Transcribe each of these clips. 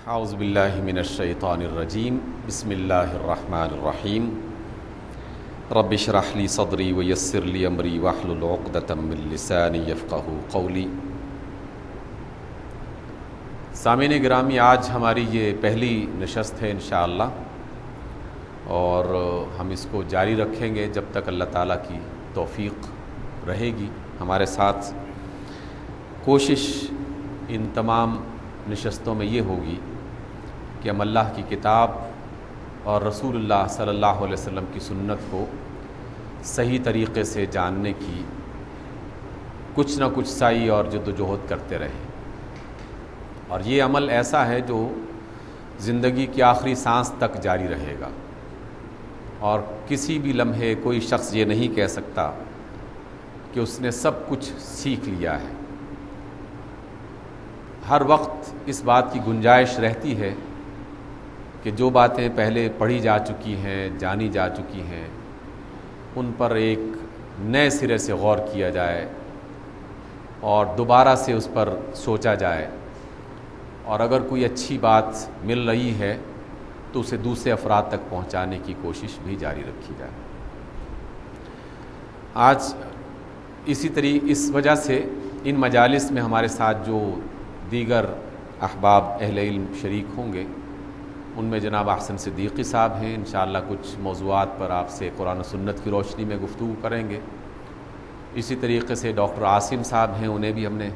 اعوذ باللہ من الشیطان الرجیم بسم اللہ الرحمن الرحیم رب اشرح لی صدری ویسر لی امری واحلل عقدۃ من لسانی یفقہوا قولی۔ سامعین گرامی، آج ہماری یہ پہلی نشست ہے انشاءاللہ، اور ہم اس کو جاری رکھیں گے جب تک اللہ تعالیٰ کی توفیق رہے گی ہمارے ساتھ۔ کوشش ان تمام نشستوں میں یہ ہوگی کہ ہم اللہ کی کتاب اور رسول اللہ صلی اللہ علیہ وسلم کی سنت کو صحیح طریقے سے جاننے کی کچھ نہ کچھ سعی اور جد و جہد کرتے رہیں، اور یہ عمل ایسا ہے جو زندگی کی آخری سانس تک جاری رہے گا، اور کسی بھی لمحے کوئی شخص یہ نہیں کہہ سکتا کہ اس نے سب کچھ سیکھ لیا ہے۔ ہر وقت اس بات کی گنجائش رہتی ہے کہ جو باتیں پہلے پڑھی جا چکی ہیں، جانی جا چکی ہیں، ان پر ایک نئے سرے سے غور کیا جائے اور دوبارہ سے اس پر سوچا جائے، اور اگر کوئی اچھی بات مل رہی ہے تو اسے دوسرے افراد تک پہنچانے کی کوشش بھی جاری رکھی جائے۔ آج اس وجہ سے ان مجالس میں ہمارے ساتھ جو دیگر احباب اہل علم شریک ہوں گے، ان میں جناب احسن صدیقی صاحب ہیں، انشاءاللہ کچھ موضوعات پر آپ سے قرآن و سنت کی روشنی میں گفتگو کریں گے۔ اسی طریقے سے ڈاکٹر عاصم صاحب ہیں، انہیں بھی ہم نے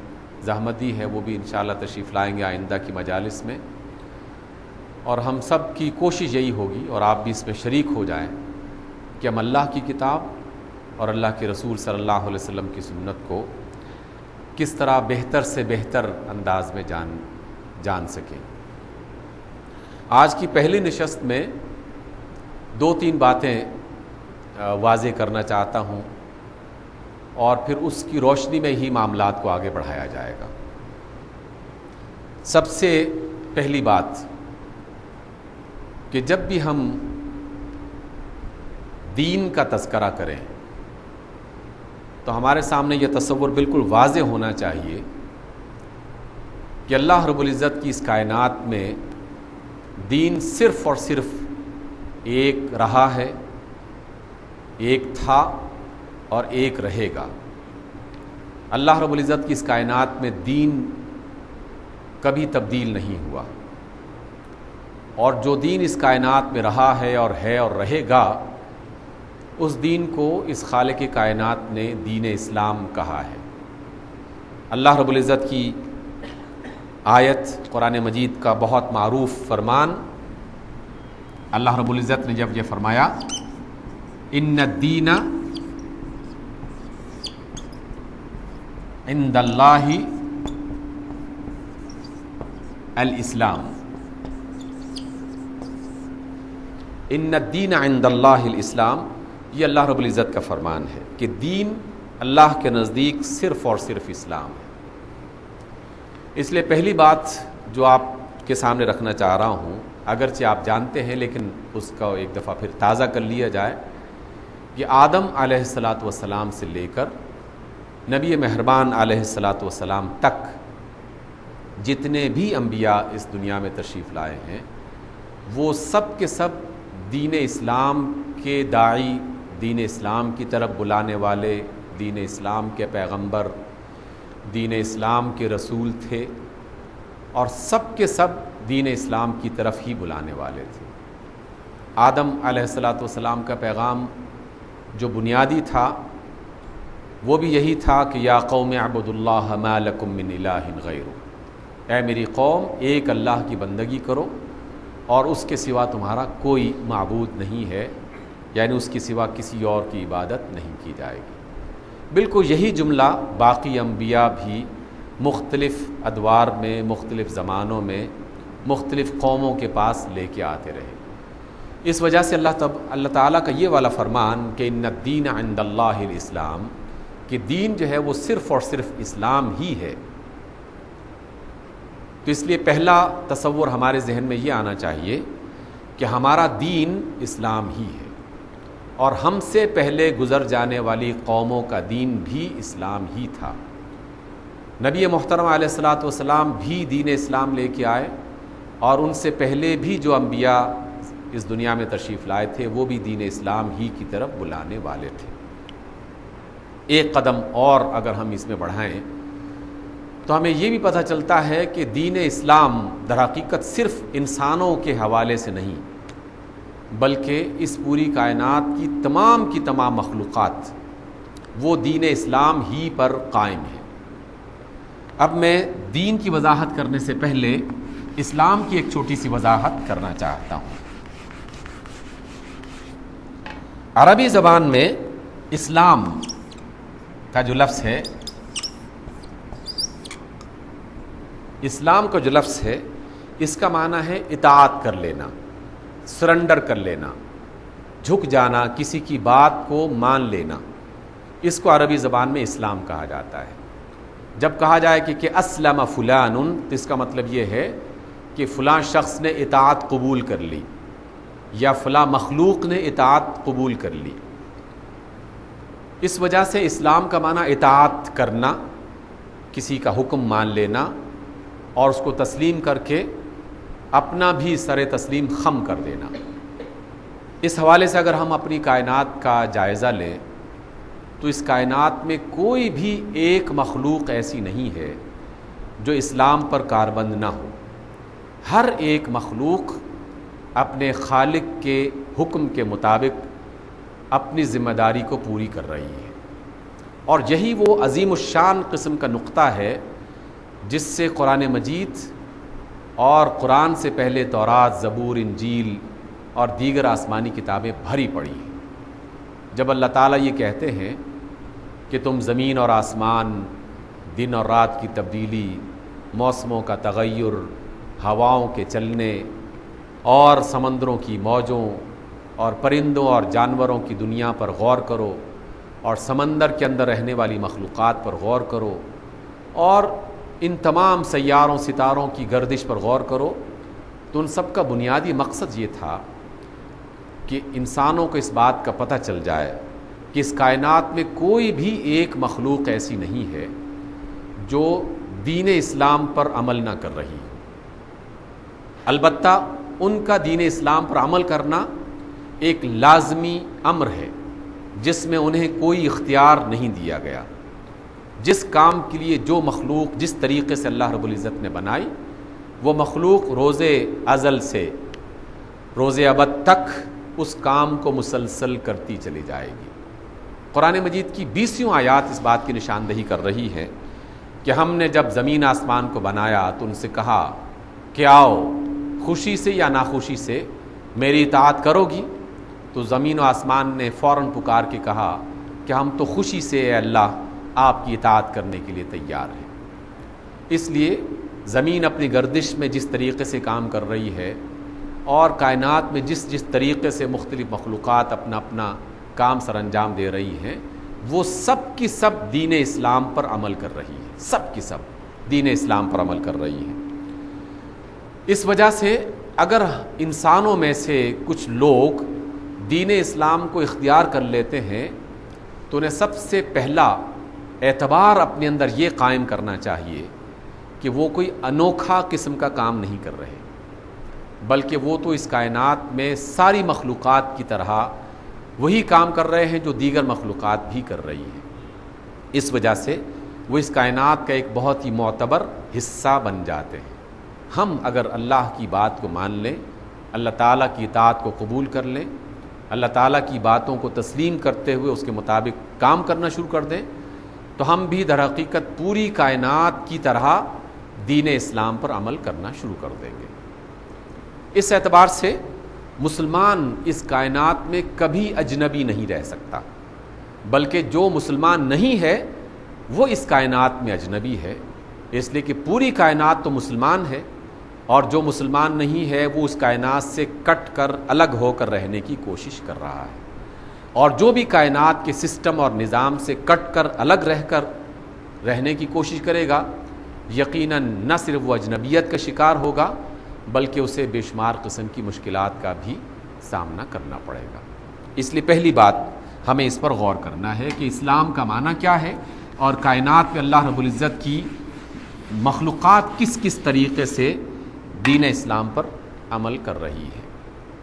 زحمت دی ہے، وہ بھی انشاءاللہ تشریف لائیں گے آئندہ کی مجالس میں، اور ہم سب کی کوشش یہی ہوگی، اور آپ بھی اس میں شریک ہو جائیں، کہ ہم اللہ کی کتاب اور اللہ کے رسول صلی اللہ علیہ وسلم کی سنت کو کس طرح بہتر سے بہتر انداز میں جان سکیں۔ آج کی پہلی نشست میں دو تین باتیں واضح کرنا چاہتا ہوں، اور پھر اس کی روشنی میں ہی معاملات کو آگے بڑھایا جائے گا۔ سب سے پہلی بات کہ جب بھی ہم دین کا تذکرہ کریں تو ہمارے سامنے یہ تصور بالکل واضح ہونا چاہیے کہ اللہ رب العزت کی اس کائنات میں دین صرف اور صرف ایک رہا ہے، ایک تھا اور ایک رہے گا۔ اللہ رب العزت کی اس کائنات میں دین کبھی تبدیل نہیں ہوا، اور جو دین اس کائنات میں رہا ہے اور رہے گا، اس دین کو اس خالق کائنات نے دین اسلام کہا ہے۔ اللہ رب العزت کی آیت قرآن مجید کا بہت معروف فرمان، اللہ رب العزت نے جب یہ فرمایا ان الدین عند اللہ الاسلام، ان الدین عند اللہ الاسلام، یہ اللہ رب العزت کا فرمان ہے کہ دین اللہ کے نزدیک صرف اور صرف اسلام ہے۔ اس لیے پہلی بات جو آپ کے سامنے رکھنا چاہ رہا ہوں، اگرچہ آپ جانتے ہیں لیکن اس کا ایک دفعہ پھر تازہ کر لیا جائے، کہ آدم علیہ السلام سے لے کر نبی مہربان علیہ السلام تک جتنے بھی انبیاء اس دنیا میں تشریف لائے ہیں، وہ سب کے سب دین اسلام کے داعی، دین اسلام کی طرف بلانے والے، دین اسلام کے پیغمبر، دین اسلام کے رسول تھے، اور سب کے سب دین اسلام کی طرف ہی بلانے والے تھے۔ آدم علیہ السلام کا پیغام جو بنیادی تھا وہ بھی یہی تھا کہ یا قوم اعبدوا اللہ ما لکم من الہ غیرہ، اے میری قوم ایک اللہ کی بندگی کرو اور اس کے سوا تمہارا کوئی معبود نہیں ہے، یعنی اس کے سوا کسی اور کی عبادت نہیں کی جائے گی۔ بالکل یہی جملہ باقی انبیاء بھی مختلف ادوار میں، مختلف زمانوں میں، مختلف قوموں کے پاس لے کے آتے رہے۔ اس وجہ سے اللہ تعالیٰ کا یہ والا فرمان کہ ان الدین عند اللہ الاسلام، کہ دین جو ہے وہ صرف اور صرف اسلام ہی ہے، تو اس لیے پہلا تصور ہمارے ذہن میں یہ آنا چاہیے کہ ہمارا دین اسلام ہی ہے، اور ہم سے پہلے گزر جانے والی قوموں کا دین بھی اسلام ہی تھا۔ نبی محترم علیہ الصلوۃ والسلام بھی دین اسلام لے کے آئے، اور ان سے پہلے بھی جو انبیاء اس دنیا میں تشریف لائے تھے وہ بھی دین اسلام ہی کی طرف بلانے والے تھے۔ ایک قدم اور اگر ہم اس میں بڑھائیں تو ہمیں یہ بھی پتہ چلتا ہے کہ دین اسلام در حقیقت صرف انسانوں کے حوالے سے نہیں بلکہ اس پوری کائنات کی تمام مخلوقات وہ دین اسلام ہی پر قائم ہے۔ اب میں دین کی وضاحت کرنے سے پہلے اسلام کی ایک چھوٹی سی وضاحت کرنا چاہتا ہوں۔ عربی زبان میں اسلام کا جو لفظ ہے، اسلام کا جو لفظ ہے اس کا معنی ہے اطاعت کر لینا، سرنڈر کر لینا، جھک جانا، کسی کی بات کو مان لینا، اس کو عربی زبان میں اسلام کہا جاتا ہے۔ جب کہا جائے کہ اسلم فلان تو اس کا مطلب یہ ہے کہ فلاں شخص نے اطاعت قبول کر لی یا فلاں مخلوق نے اطاعت قبول کر لی۔ اس وجہ سے اسلام کا معنی اطاعت کرنا، کسی کا حکم مان لینا اور اس کو تسلیم کر کے اپنا بھی سر تسلیم خم کر دینا۔ اس حوالے سے اگر ہم اپنی کائنات کا جائزہ لیں تو اس کائنات میں کوئی بھی ایک مخلوق ایسی نہیں ہے جو اسلام پر کاربند نہ ہو۔ ہر ایک مخلوق اپنے خالق کے حکم کے مطابق اپنی ذمہ داری کو پوری کر رہی ہے، اور یہی وہ عظیم الشان قسم کا نقطہ ہے جس سے قرآن مجید اور قرآن سے پہلے تورات، زبور، انجیل اور دیگر آسمانی کتابیں بھری پڑی ہیں۔ جب اللہ تعالیٰ یہ کہتے ہیں کہ تم زمین اور آسمان، دن اور رات کی تبدیلی، موسموں کا تغیر، ہواؤں کے چلنے اور سمندروں کی موجوں اور پرندوں اور جانوروں کی دنیا پر غور کرو، اور سمندر کے اندر رہنے والی مخلوقات پر غور کرو، اور ان تمام سیاروں ستاروں کی گردش پر غور کرو، تو ان سب کا بنیادی مقصد یہ تھا کہ انسانوں کو اس بات کا پتہ چل جائے کہ اس کائنات میں کوئی بھی ایک مخلوق ایسی نہیں ہے جو دین اسلام پر عمل نہ کر رہی۔ البتہ ان کا دین اسلام پر عمل کرنا ایک لازمی امر ہے جس میں انہیں کوئی اختیار نہیں دیا گیا۔ جس کام کے لیے جو مخلوق جس طریقے سے اللہ رب العزت نے بنائی، وہ مخلوق روز ازل سے روز ابد تک اس کام کو مسلسل کرتی چلی جائے گی۔ قرآن مجید کی 20 آیات اس بات کی نشاندہی کر رہی ہے کہ ہم نے جب زمین آسمان کو بنایا تو ان سے کہا کہ آؤ، خوشی سے یا ناخوشی سے میری اطاعت کرو گی؟ تو زمین و آسمان نے فوراً پکار کے کہا کہ ہم تو خوشی سے اے اللہ آپ کی اطاعت کرنے کے لیے تیار ہیں۔ اس لیے زمین اپنی گردش میں جس طریقے سے کام کر رہی ہے اور کائنات میں جس طریقے سے مختلف مخلوقات اپنا اپنا کام سر انجام دے رہی ہیں، وہ سب کی سب دین اسلام پر عمل کر رہی ہے، سب کی سب دین اسلام پر عمل کر رہی ہے۔ اس وجہ سے اگر انسانوں میں سے کچھ لوگ دین اسلام کو اختیار کر لیتے ہیں تو انہیں سب سے پہلا اعتبار اپنے اندر یہ قائم کرنا چاہیے کہ وہ کوئی انوکھا قسم کا کام نہیں کر رہے، بلکہ وہ تو اس کائنات میں ساری مخلوقات کی طرح وہی کام کر رہے ہیں جو دیگر مخلوقات بھی کر رہی ہیں۔ اس وجہ سے وہ اس کائنات کا ایک بہت ہی معتبر حصہ بن جاتے ہیں۔ ہم اگر اللہ کی بات کو مان لیں، اللہ تعالیٰ کی اطاعت کو قبول کر لیں، اللہ تعالیٰ کی باتوں کو تسلیم کرتے ہوئے اس کے مطابق کام کرنا شروع کر دیں، تو ہم بھی در حقیقت پوری کائنات کی طرح دین اسلام پر عمل کرنا شروع کر دیں گے۔ اس اعتبار سے مسلمان اس کائنات میں کبھی اجنبی نہیں رہ سکتا، بلکہ جو مسلمان نہیں ہے وہ اس کائنات میں اجنبی ہے، اس لیے کہ پوری کائنات تو مسلمان ہے، اور جو مسلمان نہیں ہے وہ اس کائنات سے کٹ کر الگ ہو کر رہنے کی کوشش کر رہا ہے، اور جو بھی کائنات کے سسٹم اور نظام سے کٹ کر الگ رہ کر رہنے کی کوشش کرے گا، یقیناً نہ صرف وہ اجنبیت کا شکار ہوگا بلکہ اسے بے شمار قسم کی مشکلات کا بھی سامنا کرنا پڑے گا۔ اس لیے پہلی بات ہمیں اس پر غور کرنا ہے کہ اسلام کا معنی کیا ہے، اور کائنات میں اللہ رب العزت کی مخلوقات کس کس طریقے سے دین اسلام پر عمل کر رہی ہے۔